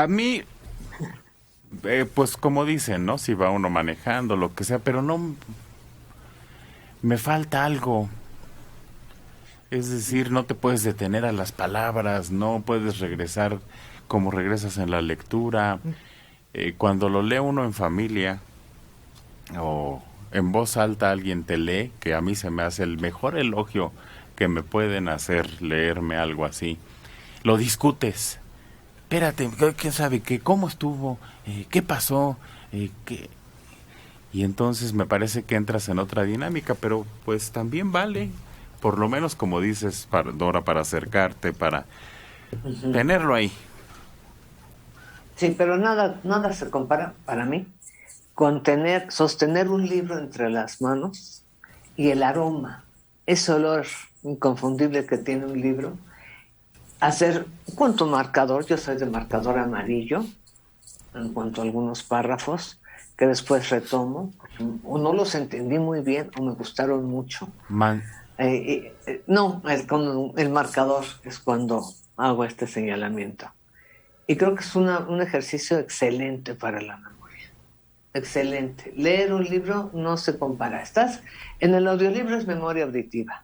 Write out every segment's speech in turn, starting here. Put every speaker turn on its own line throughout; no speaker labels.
A mí, pues como dicen, ¿no? Si va uno manejando, lo que sea, pero no, me falta algo. Es decir, no te puedes detener a las palabras, no puedes regresar como regresas en la lectura. Cuando lo lee uno en familia o en voz alta alguien te lee, que a mí se me hace el mejor elogio que me pueden hacer leerme algo así. Lo discutes. Espérate, ¿quién sabe qué? ¿Cómo estuvo? ¿Qué pasó? ¿Qué? Y entonces me parece que entras en otra dinámica, pero pues también vale, por lo menos como dices, Dora, para acercarte, para
Ujú.
tenerlo ahí.
Sí, pero nada se compara para mí con sostener un libro entre las manos y el aroma, ese olor inconfundible que tiene un libro. Hacer con tu marcador, yo soy de marcador amarillo, en cuanto a algunos párrafos que después retomo, porque o no los entendí muy bien o me gustaron mucho.
Man,
No, con el marcador es cuando hago este señalamiento. Y creo que es un ejercicio excelente para la memoria. Excelente. Leer un libro no se compara. En el audiolibro es memoria auditiva.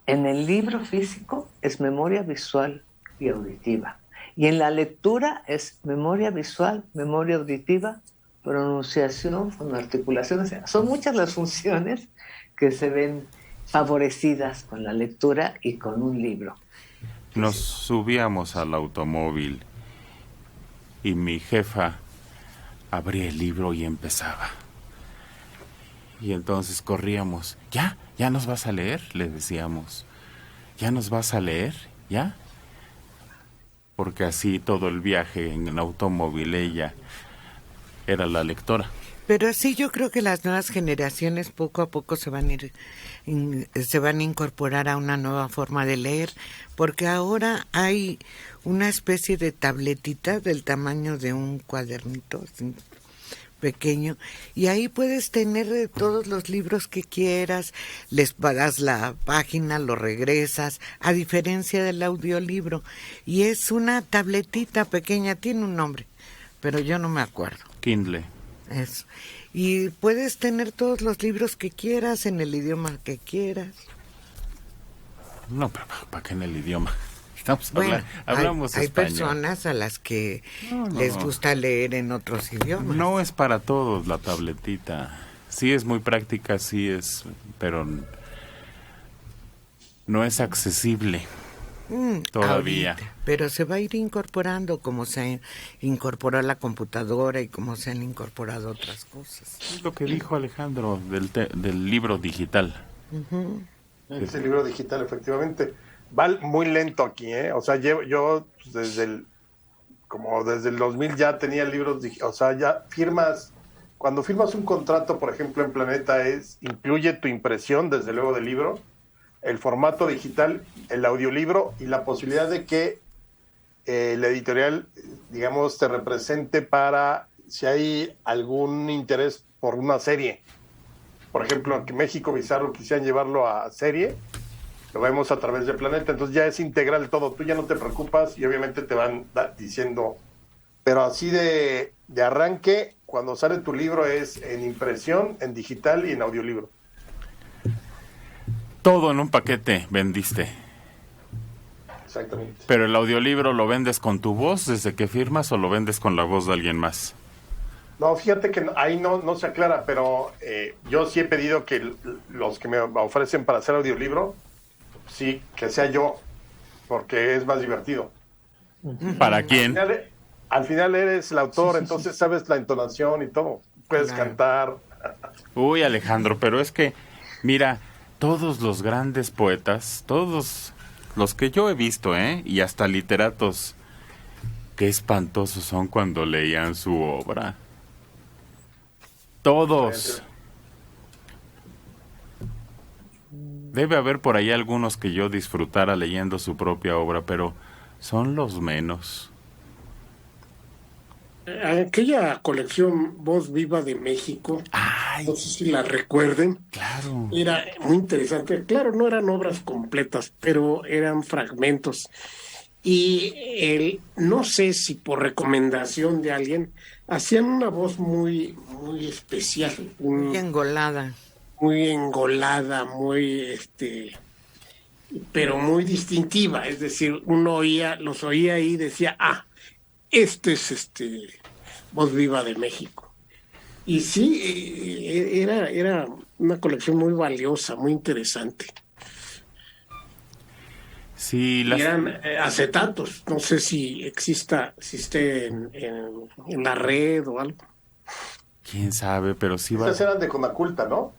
En el libro físico es memoria visual y auditiva. Y en la lectura es memoria visual, memoria auditiva, pronunciación, articulación. O sea, son muchas las funciones que se ven favorecidas con la lectura y con un libro
nos
físico.
subíamos al automóvil y mi jefa abría el libro y empezaba. Y entonces corríamos. ¿Ya? ¿Ya nos vas a leer? Le decíamos. ¿Ya nos vas a leer? ¿Ya? Porque así todo el viaje en el automóvil ella era la lectora.
Pero sí, yo creo que las nuevas generaciones poco a poco se van a incorporar a una nueva forma de leer, porque ahora hay una especie de tabletita del tamaño de un cuadernito así, pequeño, y ahí puedes tener todos los libros que quieras, les das la página, lo regresas, a diferencia del audiolibro, y es una tabletita pequeña, tiene un nombre, pero yo no me acuerdo.
Kindle.
Eso. Y puedes tener todos los libros que quieras en el idioma que quieras.
No, pero ¿para qué en el idioma? Estamos
Bueno,
hablamos
hay
español.
personas a las que
No, no,
les
no.
gusta leer en otros idiomas.
No es para todos la tabletita. Sí es muy práctica, sí es, pero no es accesible todavía.
Ahorita, pero se va a ir incorporando como se incorporó la computadora y como se han incorporado otras cosas.
Es lo que dijo Alejandro del libro digital.
Ujú.
Ese libro digital, efectivamente. Va muy lento aquí, ¿eh? O sea, yo pues, como desde el 2000 ya tenía libros digitales. O sea, ya cuando firmas un contrato, por ejemplo, en Planeta, incluye tu impresión, desde luego, del libro, el formato digital, el audiolibro y la posibilidad de que la editorial, digamos, te represente para si hay algún interés por una serie. Por ejemplo, que México Bizarro quisieran llevarlo a serie, lo vemos a través de Planeta, entonces ya es integral todo, tú ya no te preocupas y obviamente te van diciendo, pero así de arranque, cuando sale tu libro es en impresión, en digital y en audiolibro.
Todo en un paquete vendiste.
Exactamente.
Pero el audiolibro lo vendes con tu voz desde que firmas o lo vendes con la voz de alguien más.
No, fíjate que ahí no se aclara, pero yo sí he pedido que los que me ofrecen para hacer audiolibro, sí, que sea yo, porque es más divertido.
¿Para
Al
quién?
final, al final eres el autor, entonces sabes la entonación y todo. Puedes
Claro.
cantar.
Uy, Alejandro, pero es que, mira, todos los grandes poetas, todos los que yo he visto, y hasta literatos, qué espantosos son cuando leían su obra. Todos. Debe haber por ahí algunos que yo disfrutara leyendo su propia obra, pero son los menos.
Aquella colección Voz Viva de México, no
Ay,
sé si la recuerden,
claro.
era muy interesante. Claro, no eran obras completas, pero eran fragmentos. y no sé si por recomendación de alguien, hacían una voz muy, muy especial.
Muy engolada.
Muy engolada, muy, pero muy distintiva. Es decir, uno los oía ahí y decía, este es Voz Viva de México. Y sí, era una colección muy valiosa, muy interesante.
Sí,
y eran acetatos, no sé si existe en la red o algo.
Quién sabe, pero sí va.
Estas eran de Conaculta, ¿no?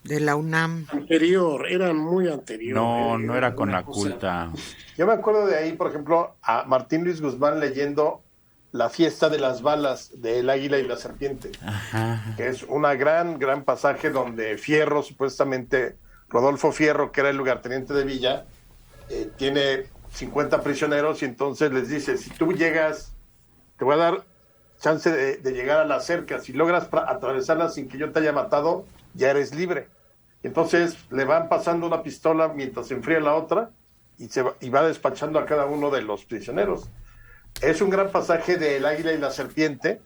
De la UNAM.
Eran muy anteriores.
No era Conaculta.
Yo me acuerdo de ahí, por ejemplo, a Martín Luis Guzmán leyendo La fiesta de las balas de El águila y la serpiente, que es una gran pasaje donde Fierro, supuestamente Rodolfo Fierro, que era el lugarteniente de Villa, tiene 50 prisioneros y entonces les dice, si tú llegas, te voy a dar chance de llegar a la cerca, si logras atravesarla sin que yo te haya matado, ya eres libre. Y entonces le van pasando una pistola mientras se enfría la otra y va despachando a cada uno de los prisioneros. Es un gran pasaje de El águila y la serpiente,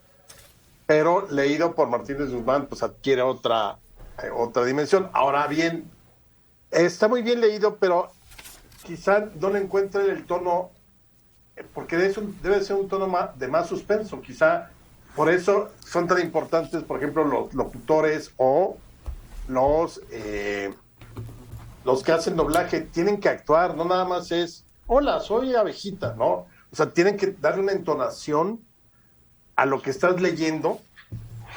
pero leído por Martínez Guzmán, pues adquiere otra dimensión. Ahora bien, está muy bien leído, pero quizá no le encuentren el tono, porque debe ser un tono de más suspenso. Quizá por eso son tan importantes, por ejemplo, los locutores o los que hacen doblaje. Tienen que actuar, no nada más es, hola, soy abejita, ¿no? O sea, tienen que darle una entonación a lo que estás leyendo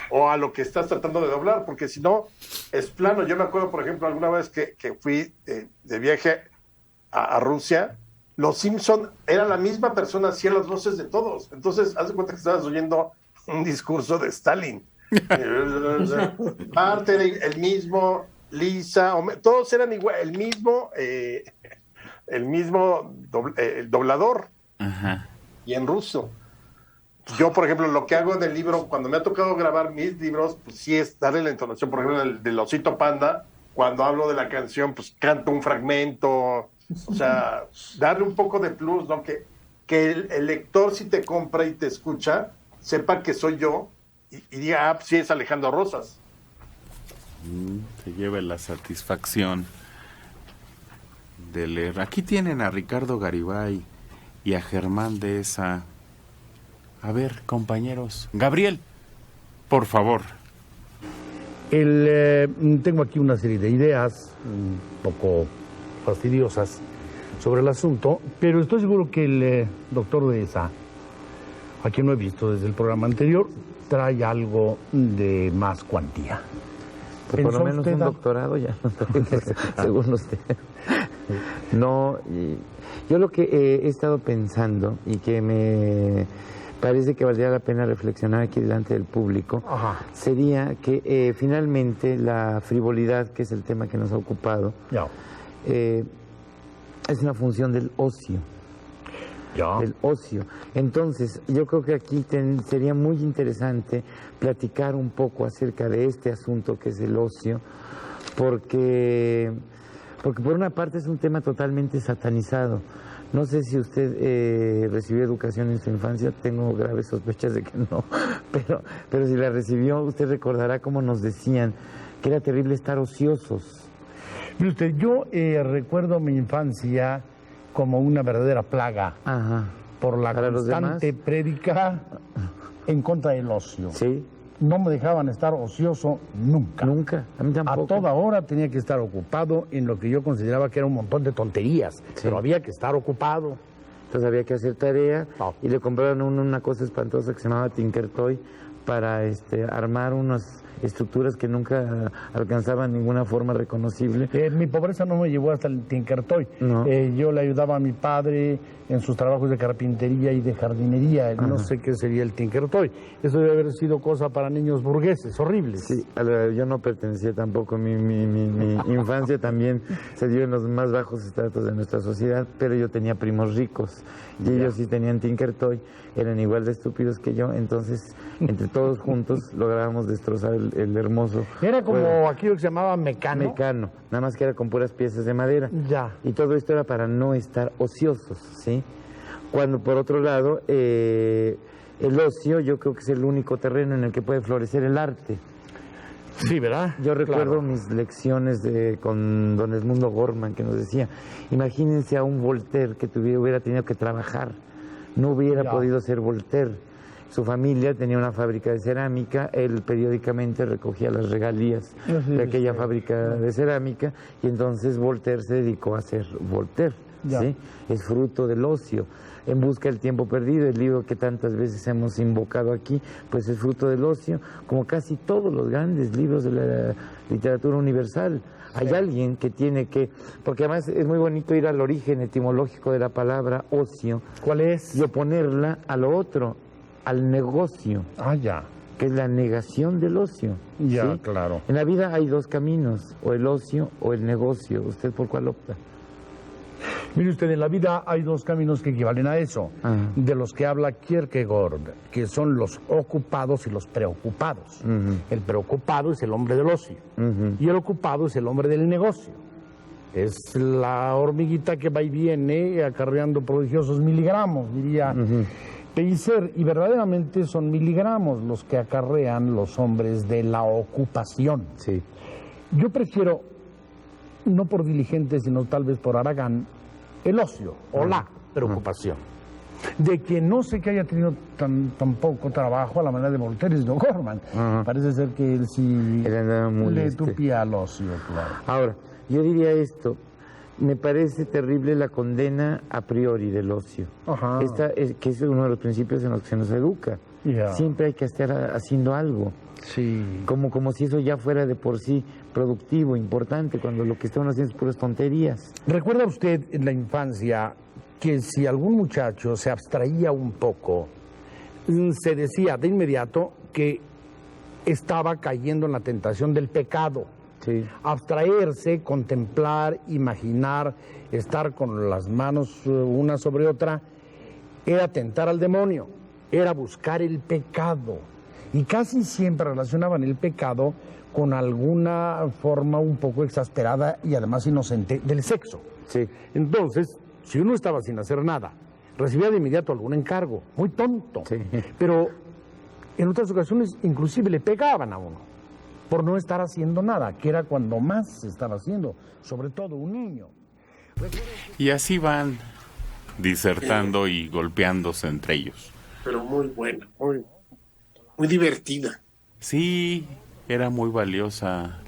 o a lo que estás tratando de doblar, porque si no, es plano. Yo me acuerdo, por ejemplo, alguna vez que fui de viaje a Rusia, los Simpson era la misma persona, hacía las voces de todos. Entonces, haz de cuenta que estabas oyendo un discurso de Stalin. Bart era el mismo, Lisa, todos eran igual, el mismo doblador.
Ajá.
Y en ruso. Yo, por ejemplo, lo que hago en el libro, cuando me ha tocado grabar mis libros, pues sí es darle la entonación. Por ejemplo, el del Osito Panda, cuando hablo de la canción, pues canto un fragmento. O sea, darle un poco de plus, ¿no? Que el lector, si te compra y te escucha, sepa que soy yo y diga, sí es Alejandro Rosas.
Se lleve la satisfacción de leer. Aquí tienen a Ricardo Garibay y a Germán Dehesa. A ver, compañeros. Gabriel, por favor.
Tengo aquí una serie de ideas un poco fastidiosas sobre el asunto, pero estoy seguro que el doctor Dehesa, a quien no he visto desde el programa anterior, trae algo de más cuantía.
Pues por lo menos un doctorado ya, según usted. No, yo lo que he estado pensando y que me parece que valdría la pena reflexionar aquí delante del público, sería que finalmente la frivolidad, que es el tema que nos ha ocupado, es una función del ocio. Del ocio. Entonces, yo creo que aquí sería muy interesante platicar un poco acerca de este asunto que es el ocio, porque por una parte es un tema totalmente satanizado. No sé si usted recibió educación en su infancia, tengo graves sospechas de que no, pero si la recibió, usted recordará cómo nos decían que era terrible estar ociosos.
Mire usted, yo recuerdo mi infancia como una verdadera plaga por la constante prédica en contra del ocio.
Sí.
No me dejaban estar ocioso nunca.
Nunca, a mí tampoco.
A toda hora tenía que estar ocupado en lo que yo consideraba que era un montón de tonterías, pero había que estar ocupado.
Entonces había que hacer tarea y le compraron una cosa espantosa que se llamaba Tinker Toy para armar unas estructuras que nunca alcanzaban ninguna forma reconocible.
Mi pobreza no me llevó hasta el Tinker Toy.
No.
Yo le ayudaba a mi padre en sus trabajos de carpintería y de jardinería. No sé qué sería el Tinker Toy. Eso debe haber sido cosa para niños burgueses, horribles.
Sí, yo no pertenecía tampoco. Mi infancia también se dio en los más bajos estratos de nuestra sociedad, pero yo tenía primos ricos y ellos sí tenían Tinker Toy, eran igual de estúpidos que yo, entonces entre todos juntos lográbamos destrozar el hermoso.
Era como
juego.
aquello que se llamaba Mecano.
Mecano, nada más que era con puras piezas de madera.
Ya.
Y todo esto era para no estar ociosos, ¿sí? Cuando por otro lado, el ocio yo creo que es el único terreno en el que puede florecer el arte.
Sí, ¿verdad?
Yo recuerdo mis lecciones con don Edmundo Gorman, que nos decía, imagínense a un Voltaire que hubiera tenido que trabajar, no hubiera podido ser Voltaire. Su familia tenía una fábrica de cerámica, él periódicamente recogía las regalías de aquella fábrica de cerámica, y entonces Voltaire se dedicó a ser Voltaire, ¿sí? Es fruto del ocio. En busca del tiempo perdido, el libro que tantas veces hemos invocado aquí, pues es fruto del ocio, como casi todos los grandes libros de la literatura universal. Hay alguien que tiene que, porque además es muy bonito ir al origen etimológico de la palabra ocio.
¿Cuál es?
Y oponerla a lo otro, al negocio.
Ah, ya.
Que es la negación del ocio.
Ya,
¿sí?
claro.
En la vida hay dos caminos, o el ocio o el negocio. ¿Usted por cuál opta?
Mire usted, en la vida hay dos caminos que equivalen a eso, de los que habla Kierkegaard, que son los ocupados y los preocupados. El preocupado es el hombre del ocio, y el ocupado es el hombre del negocio. Es la hormiguita que va y viene acarreando prodigiosos miligramos, diría Pellicer, y verdaderamente son miligramos los que acarrean los hombres de la ocupación.
Sí.
Yo prefiero, no por diligente, sino tal vez por Aragán, el ocio o la preocupación. De que no sé que haya tenido tan poco trabajo a la manera de Voltaire, sino Gorman. Parece ser que él sí le tupía al ocio, claro.
Ahora, yo diría esto, me parece terrible la condena a priori del ocio. Que es uno de los principios en los que se nos educa. Siempre hay que estar haciendo algo.
Sí.
Como si eso ya fuera de por sí productivo, importante, cuando lo que estamos haciendo es puras tonterías.
¿Recuerda usted en la infancia que si algún muchacho se abstraía un poco, se decía de inmediato que estaba cayendo en la tentación del pecado?
Sí.
Abstraerse, contemplar, imaginar, estar con las manos una sobre otra, era tentar al demonio, era buscar el pecado. Y casi siempre relacionaban el pecado con alguna forma un poco exasperada y además inocente del sexo.
Sí.
Entonces, si uno estaba sin hacer nada, recibía de inmediato algún encargo, muy tonto.
Sí.
Pero en otras ocasiones inclusive le pegaban a uno por no estar haciendo nada, que era cuando más se estaba haciendo, sobre todo un niño.
Y así van disertando y golpeándose entre ellos.
Pero muy buena, muy divertida.
Sí, era muy valiosa.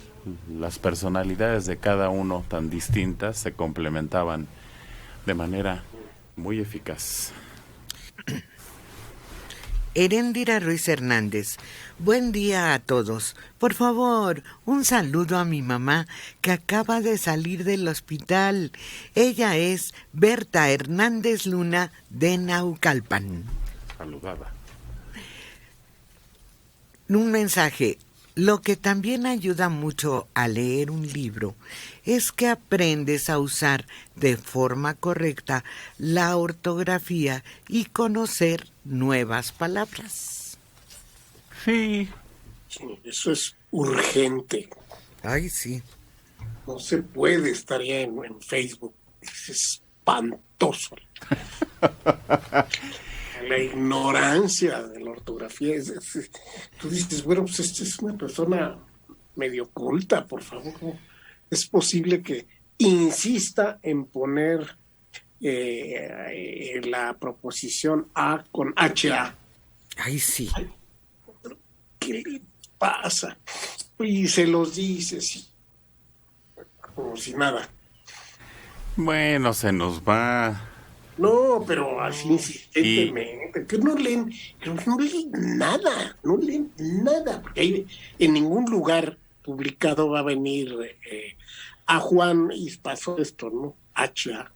Las personalidades de cada uno tan distintas se complementaban de manera muy eficaz.
Heréndira Ruiz Hernández, buen día a todos. Por favor, un saludo a mi mamá que acaba de salir del hospital. Ella es Berta Hernández Luna de Naucalpan.
Saludada.
Un mensaje. Lo que también ayuda mucho a leer un libro es que aprendes a usar de forma correcta la ortografía y conocer nuevas palabras.
Sí.
Eso es urgente.
Ay, sí.
No se puede estar ya en Facebook. Es espantoso. La ignorancia de la ortografía. Tú dices, bueno, pues esta es una persona medio culta, por favor. Es posible que insista en poner la proposición A con HA.
Ay, sí.
Ay, ¿qué le pasa? Y se los dice, sí, como si nada.
Bueno, se nos va.
No, pero así insistentemente, que no leen nada, porque ahí, en ningún lugar publicado va a venir a Juan y pasó esto, ¿no? H.A.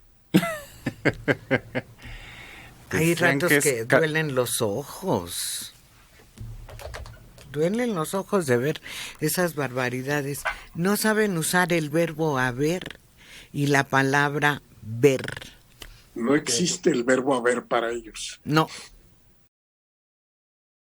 Hay ratos que duelen los ojos. Duelen los ojos de ver esas barbaridades. No saben usar el verbo haber y la palabra ver.
No existe el verbo haber para ellos.
No,